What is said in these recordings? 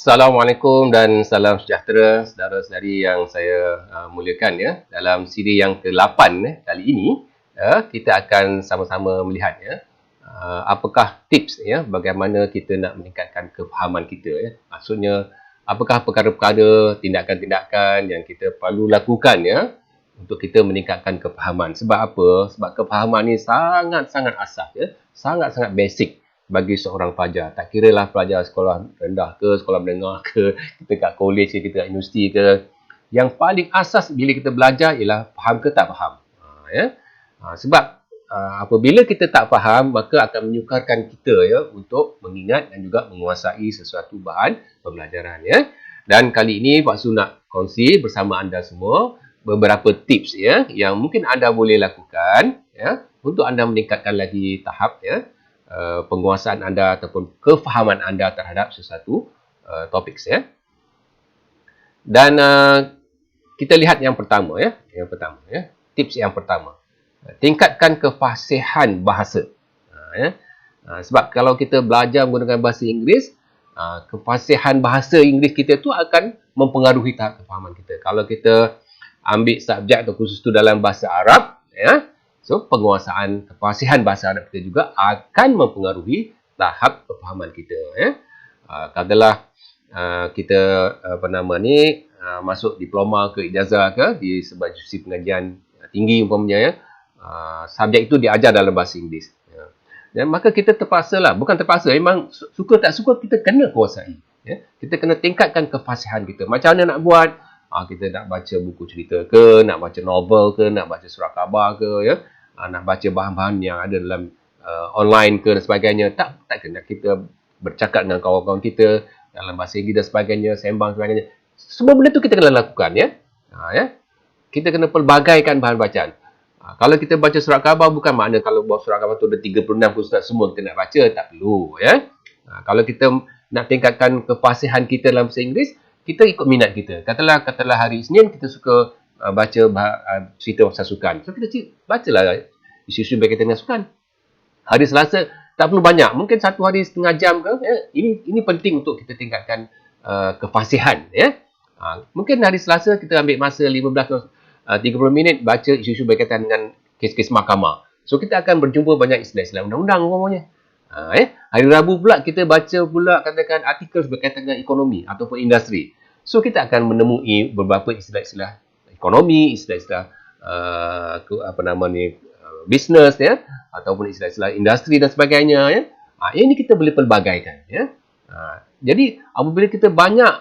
Assalamualaikum dan salam sejahtera saudara-saudari yang saya muliakan ya. Dalam siri yang ke-8 kali ini kita akan sama-sama melihat ya apakah tips ya bagaimana kita nak meningkatkan kefahaman kita ya. Maksudnya apakah perkara-perkara, tindakan-tindakan yang kita perlu lakukan ya untuk kita meningkatkan kefahaman. Sebab apa? Sebab kefahaman ni sangat-sangat asas ya, sangat-sangat basic bagi seorang pelajar. Tak kira lah pelajar sekolah rendah ke, sekolah menengah ke, kita kat college ke, kita kat universiti ke. Yang paling asas bila kita belajar ialah faham ke tak faham. Sebab apabila kita tak faham, maka akan menyukarkan kita ya untuk mengingat dan juga menguasai sesuatu bahan pembelajaran ya. Dan kali ini Pak Su nak kongsi bersama anda semua beberapa tips ya yang mungkin anda boleh lakukan ya untuk anda meningkatkan lagi tahap ya penguasaan anda ataupun kefahaman anda terhadap sesuatu topik ya. Dan kita lihat yang pertama ya, tips yang pertama. Tingkatkan kefasihan bahasa. Sebab kalau kita belajar menggunakan bahasa Inggeris, kefasihan bahasa Inggeris kita tu akan mempengaruhi tahap kefahaman kita. Kalau kita ambil subjek atau kursus tu dalam bahasa Arab ya, so, penguasaan kefasihan bahasa Arab kita juga akan mempengaruhi tahap kefahaman kita. Ya. Katalah kita masuk diploma ke ijazah ke di sebuah institusi pengajian tinggi umpamanya ya. Subjek itu diajar dalam bahasa Inggeris. Ya. Dan maka kita terpaksa lah, bukan terpaksa, memang suka tak suka kita kena kuasai. Ya. Kita kena tingkatkan kefasihan kita. Macam mana nak buat? Kita nak baca buku cerita ke, nak baca novel ke, nak baca surat khabar ke ya. Nak baca bahan-bahan yang ada dalam online ke dan sebagainya. Tak kena kita bercakap dengan kawan-kawan kita dalam bahasa Inggeris dan sebagainya, sembang sebagainya. Semua benda tu kita kena lakukan ya. Kita kena pelbagaikan bahan bacaan. Kalau kita baca surat khabar, bukan makna kalau bawa surat khabar tu ada 36 surat semua kita nak baca, tak perlu ya. Kalau kita nak tingkatkan kefasihan kita dalam bahasa Inggeris, kita ikut minat kita. Katalah hari Isnin kita suka baca cerita pasal sukan. So kita bacalah isu-isu berkaitan dengan sukan. Hari Selasa tak perlu banyak, mungkin satu hari setengah jam ke. Ya. Ini penting untuk kita tingkatkan kefasihan. Ya. Mungkin hari Selasa kita ambil masa 15-30 minit baca isu-isu berkaitan dengan kes-kes mahkamah. So kita akan berjumpa banyak istilah-istilah undang-undang umpamanya. Hari Rabu pula kita baca pula katakan artikel berkaitan dengan ekonomi ataupun industri. So kita akan menemui beberapa istilah-istilah ekonomi, istilah-istilah bisnes ya, ataupun istilah-istilah industri dan sebagainya ya. Ini kita boleh pelbagaikan ya. Jadi apabila kita banyak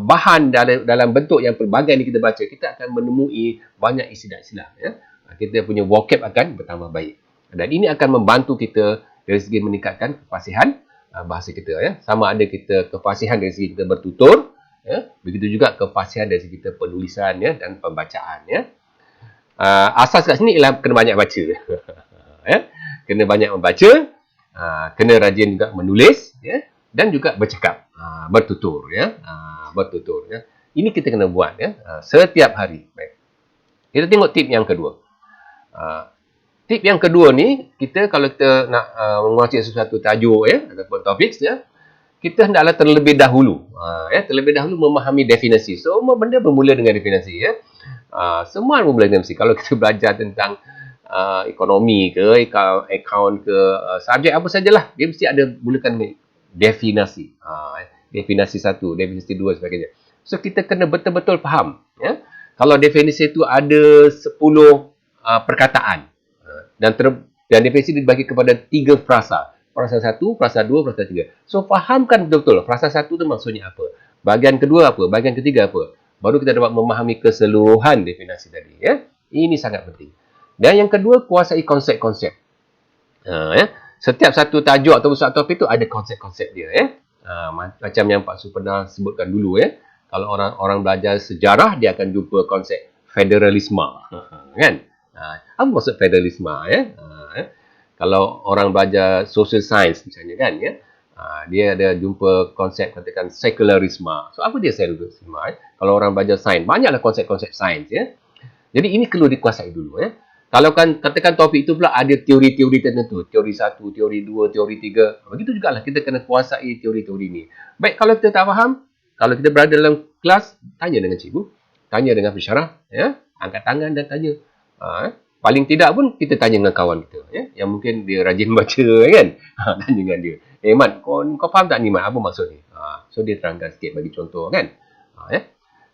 bahan dalam bentuk yang pelbagai ni kita baca, kita akan menemui banyak istilah-istilah ya. Kita punya vocab akan bertambah baik. Dan ini akan membantu kita dari segi meningkatkan kefasihan bahasa kita ya. Sama ada kita kefasihan dari segi kita bertutur ya, begitu juga kefasihan dari segi kita penulisan ya dan pembacaan ya. Asas kat sini ialah kena banyak baca. Ya. Kena banyak membaca, kena rajin juga menulis ya, dan juga bercakap, bertutur ya. Bertutur ya. Ini kita kena buat ya setiap hari. Baik. Kita tengok tip yang kedua. Tip yang kedua ni, kita kalau kita nak menguasai sesuatu tajuk ya ataupun topik ya, kita hendaklah terlebih dahulu terlebih dahulu memahami definisi. Semua benda bermula dengan definisi ya. Semua bermula dengan definisi. Kalau kita belajar tentang ekonomi ke, akaun ke, subjek apa sajalah, dia mesti ada mulakan definisi. Definisi 1, definisi 2 sebagainya. So kita kena betul-betul faham ya. Kalau definisi itu ada 10 perkataan dan definisi dibagi kepada 3 frasa. Frasa 1, frasa 2, frasa 3. So fahamkan betul-betul frasa 1 tu maksudnya apa, bahagian kedua apa, bahagian ketiga apa. Baru kita dapat memahami keseluruhan definisi tadi ya. Ini sangat penting. Dan yang kedua, kuasai konsep-konsep. Ya. Setiap satu tajuk atau satu topik itu ada konsep-konsep dia ya. Macam yang Pak Su pernah sebutkan dulu ya. Kalau orang belajar sejarah, dia akan jumpa konsep federalisme. Kan? Apa maksud federalisme ya? Kalau orang belajar social science misalnya kan ya, dia ada jumpa konsep katakan sekularisme. So apa dia sekularisme? Kalau orang belajar sains, banyaklah konsep-konsep sains ya. Jadi ini perlu dikuasai dulu ya. Kalau kan katakan topik itu pula ada teori-teori tertentu, teori 1, teori 2, teori 3. Begitu jugalah kita kena kuasai teori-teori ni. Baik, kalau kita tak faham, kalau kita berada dalam kelas, tanya dengan cikgu, tanya dengan pensyarah, ya, angkat tangan dan tanya. Paling tidak pun kita tanya dengan kawan kita, ya, yang mungkin dia rajin baca, kan. Tanya dengan dia. Mat, kau faham tak ni, Mat? Apa maksud ni? So dia terangkan sikit bagi contoh, kan. Ya.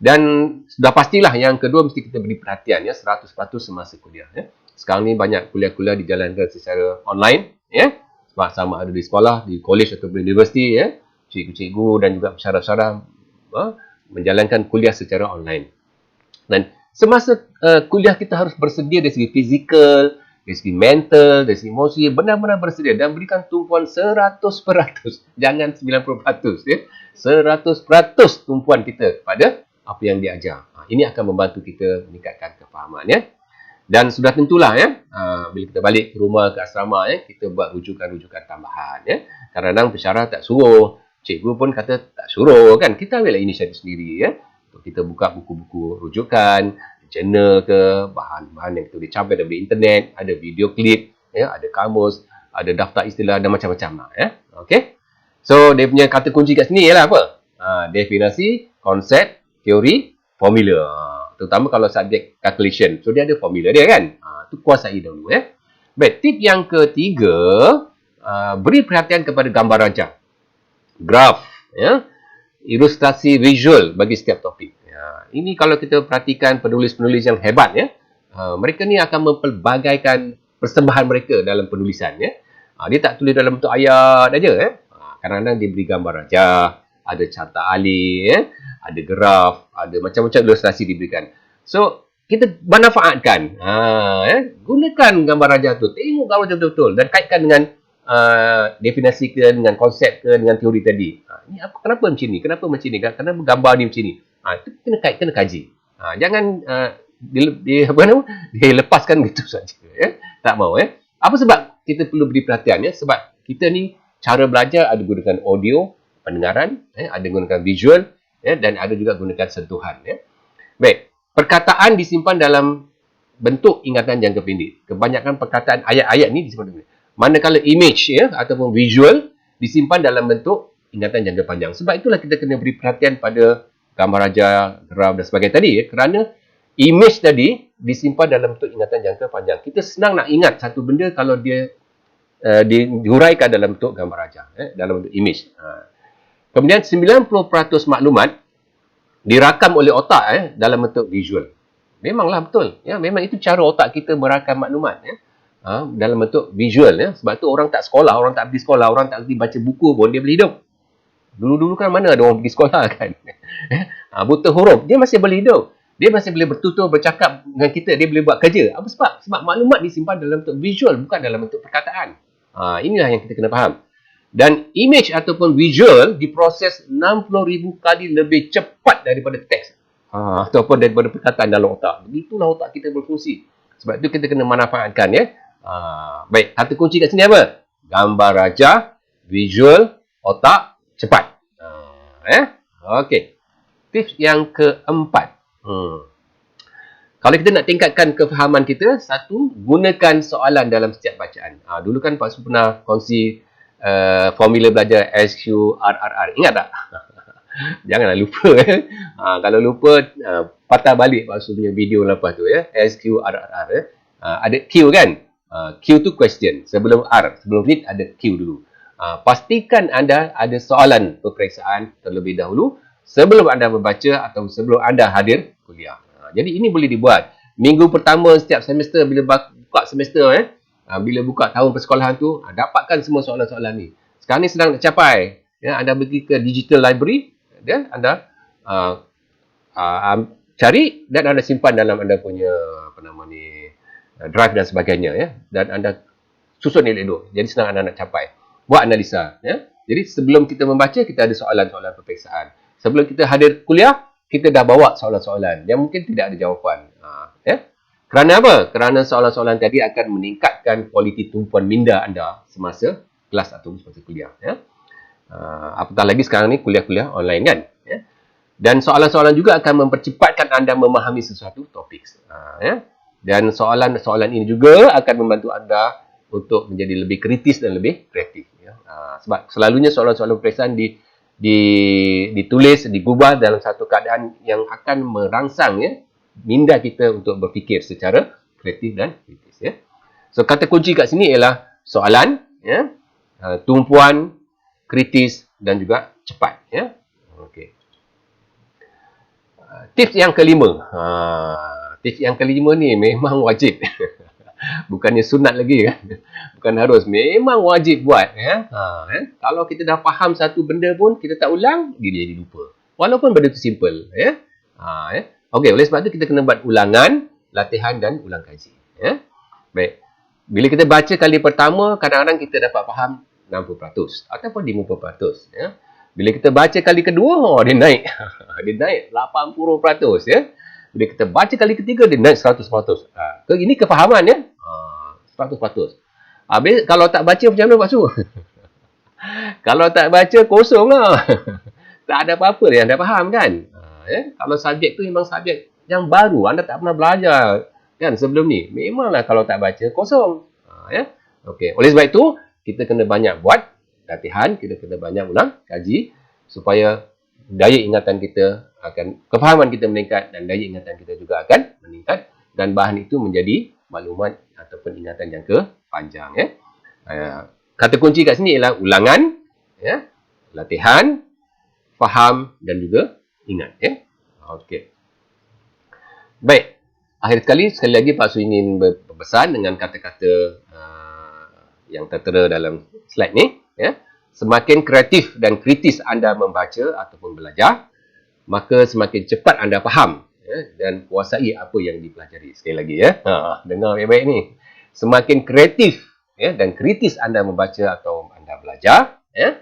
Dan sudah pastilah yang kedua mesti kita beri perhatian, ya, 100% semasa kuliah, ya. Sekarang ni banyak kuliah-kuliah dijalankan secara online, ya. Sebab sama ada di sekolah, di college atau di universiti, ya. Cikgu-cikgu dan juga pensyarah-pensyarah menjalankan kuliah secara online. Dan semasa kuliah kita harus bersedia dari segi fizikal, dari segi mental, dari segi emosi, benar-benar bersedia dan berikan tumpuan 100%. Jangan 90%, ya. 100% tumpuan kita pada apa yang diajar. Ini akan membantu kita meningkatkan kefahaman, ya. Dan sudah tentulah, ya, bila kita balik ke rumah, ke asrama, ya, kita buat rujukan-rujukan tambahan, ya. Kadang-kadang pensyarah tak suruh, cikgu pun kata tak suruh, kan. Kita ambil inisiatif sendiri, ya. Kita buka buku-buku rujukan, jurnal ke, bahan-bahan yang kita boleh capai dari internet, ada video klip, ya, ada kamus, ada daftar istilah dan macam-macam lah, ya. Okey. So dia punya kata kunci kat sini ialah apa? Definisi, konsep, teori, formula. Terutama kalau subjek calculation. So dia ada formula dia, kan. Itu kuasai dahulu, ya. Baik, tip yang ketiga, beri perhatian kepada gambar rajah, graf, ya, ilustrasi visual bagi setiap topik. Ya, ini kalau kita perhatikan penulis-penulis yang hebat, ya, mereka ni akan mempelbagaikan persembahan mereka dalam penulisan, ya. Dia tak tulis dalam bentuk ayat aja, ya. Kadang-kadang dia beri gambar rajah, ada carta alih, ya, ada graf, ada macam-macam ilustrasi diberikan. So kita manfaatkan, ya, gunakan gambar rajah tu, tengok gambar rajah betul-betul dan kaitkan dengan definisi ke, dengan konsep ke, dengan teori tadi. Ni apa, kenapa macam ni? Kenapa macam ni? Kenapa gambar ni macam ni? Itu kena kaji. Jangan dia lepaskan gitu saja, ya. Tak mau, ya. Apa sebab kita perlu beri perhatian, ya? Sebab kita ni cara belajar ada gunakan audio, pendengaran, ya, ada gunakan visual, ya, dan ada juga gunakan sentuhan, ya. Baik, perkataan disimpan dalam bentuk ingatan jangka pendek. Kebanyakan perkataan ayat-ayat ni disimpan dalam manakala image, ya, ataupun visual disimpan dalam bentuk ingatan jangka panjang. Sebab itulah kita kena beri perhatian pada gambar rajah, graf dan sebagainya tadi, ya, kerana image tadi disimpan dalam bentuk ingatan jangka panjang. Kita senang nak ingat satu benda kalau dia dihuraikan dalam bentuk gambar rajah, ya, dalam bentuk image. Kemudian 90% maklumat dirakam oleh otak, ya, dalam bentuk visual. Memanglah betul, ya, memang itu cara otak kita merakam maklumat, ya. Dalam bentuk visual, ya. Sebab tu orang tak sekolah, orang tak pergi sekolah, orang tak pergi baca buku pun dia boleh hidup. Dulu-dulu kan mana ada orang pergi sekolah, kan. Buta huruf, dia masih boleh hidup. Dia masih boleh bertutur, bercakap dengan kita, dia boleh buat kerja. Apa sebab? Sebab maklumat disimpan dalam bentuk visual, bukan dalam bentuk perkataan. Inilah yang kita kena faham. Dan image ataupun visual diproses 60,000 kali lebih cepat daripada teks. Ataupun daripada perkataan dalam otak. Begitulah otak kita berfungsi. Sebab itu kita kena manfaatkan, ya. Baik, kata kunci kat sini apa? Gambar rajah, visual, otak, cepat. Okey. Tips yang keempat. Kalau kita nak tingkatkan kefahaman kita, satu, gunakan soalan dalam setiap bacaan. Dulu kan Pak Su pernah kongsi formula belajar SQRRR. Ingat tak? Janganlah lupa. Kalau lupa, patah balik Pak Su punya video lepas tu, ya. SQRRR. Ada Q, kan? Q tu question. Sebelum R, sebelum read ada Q dulu. Pastikan anda ada soalan peperiksaan terlebih dahulu sebelum anda membaca atau sebelum anda hadir kuliah. Jadi ini boleh dibuat. Minggu pertama setiap semester bila buka semester, bila buka tahun persekolahan tu, dapatkan semua soalan-soalan ni. Sekarang ni sedang nak capai. Ya, anda pergi ke digital library, dan anda cari dan anda simpan dalam anda punya drive dan sebagainya, ya. Dan anda susun elok-elok. Jadi senang anda nak capai. Buat analisa, ya. Jadi sebelum kita membaca, kita ada soalan-soalan peperiksaan. Sebelum kita hadir kuliah, kita dah bawa soalan-soalan yang mungkin tidak ada jawapan. Ya. Kerana apa? Kerana soalan-soalan tadi akan meningkatkan kualiti tumpuan minda anda semasa kelas atau semasa kuliah, ya. Apatah lagi sekarang ni kuliah-kuliah online, kan, ya. Dan soalan-soalan juga akan mempercepatkan anda memahami sesuatu topik, ya. Dan soalan-soalan ini juga akan membantu anda untuk menjadi lebih kritis dan lebih kreatif. Ya. Sebab selalunya soalan-soalan peperiksaan ditulis, digubah dalam satu keadaan yang akan merangsang ya, minda kita untuk berfikir secara kreatif dan kritis. Ya. So, kata kunci kat sini ialah soalan, ya, tumpuan, kritis dan juga cepat. Ya. Okay. Tips yang kelima. Tips yang kelima ni memang wajib. Bukannya sunat lagi kan. Bukan harus. Memang wajib buat. Ya. Kalau kita dah faham satu benda pun, kita tak ulang, dia jadi lupa. Walaupun benda tu simple. Ya. Ya. Okey, oleh sebab tu kita kena buat ulangan, latihan dan ulang kaji. Ya. Baik. Bila kita baca kali pertama, kadang-kadang kita dapat faham 60% ataupun 50%. Ya. Bila kita baca kali kedua, dia naik. Dia naik 80%. Ya. Bila kita baca kali ketiga, dia naik 100%. Ini kefahaman ya. 100%. Habis, kalau tak baca macam mana Pak Su? Kalau tak baca, kosong lah. Tak ada apa-apa yang anda faham kan? Ya. Kalau subjek tu memang subjek yang baru, anda tak pernah belajar kan sebelum ni. Memanglah kalau tak baca, kosong. Ya. Okey. Oleh sebab itu, kita kena banyak buat latihan, kita kena banyak ulang kaji supaya daya ingatan kita akan, kefahaman kita meningkat dan daya ingatan kita juga akan meningkat dan bahan itu menjadi maklumat ataupun ingatan jangka panjang. Ya. Kata kunci kat sini ialah ulangan, ya, latihan, faham dan juga ingat. Ya. Okey. Baik. Akhir sekali lagi Pak Su ingin berpesan dengan kata-kata yang tertera dalam slide ni. Ya. Semakin kreatif dan kritis anda membaca ataupun belajar, maka semakin cepat anda faham ya, dan kuasai apa yang dipelajari. Sekali lagi ya, dengar baik-baik ni. Semakin kreatif ya, dan kritis anda membaca atau anda belajar, ya,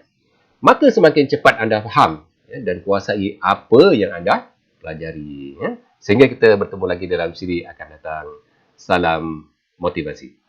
maka semakin cepat anda faham ya, dan kuasai apa yang anda pelajari. Ya. Sehingga kita bertemu lagi dalam siri akan datang. Salam motivasi.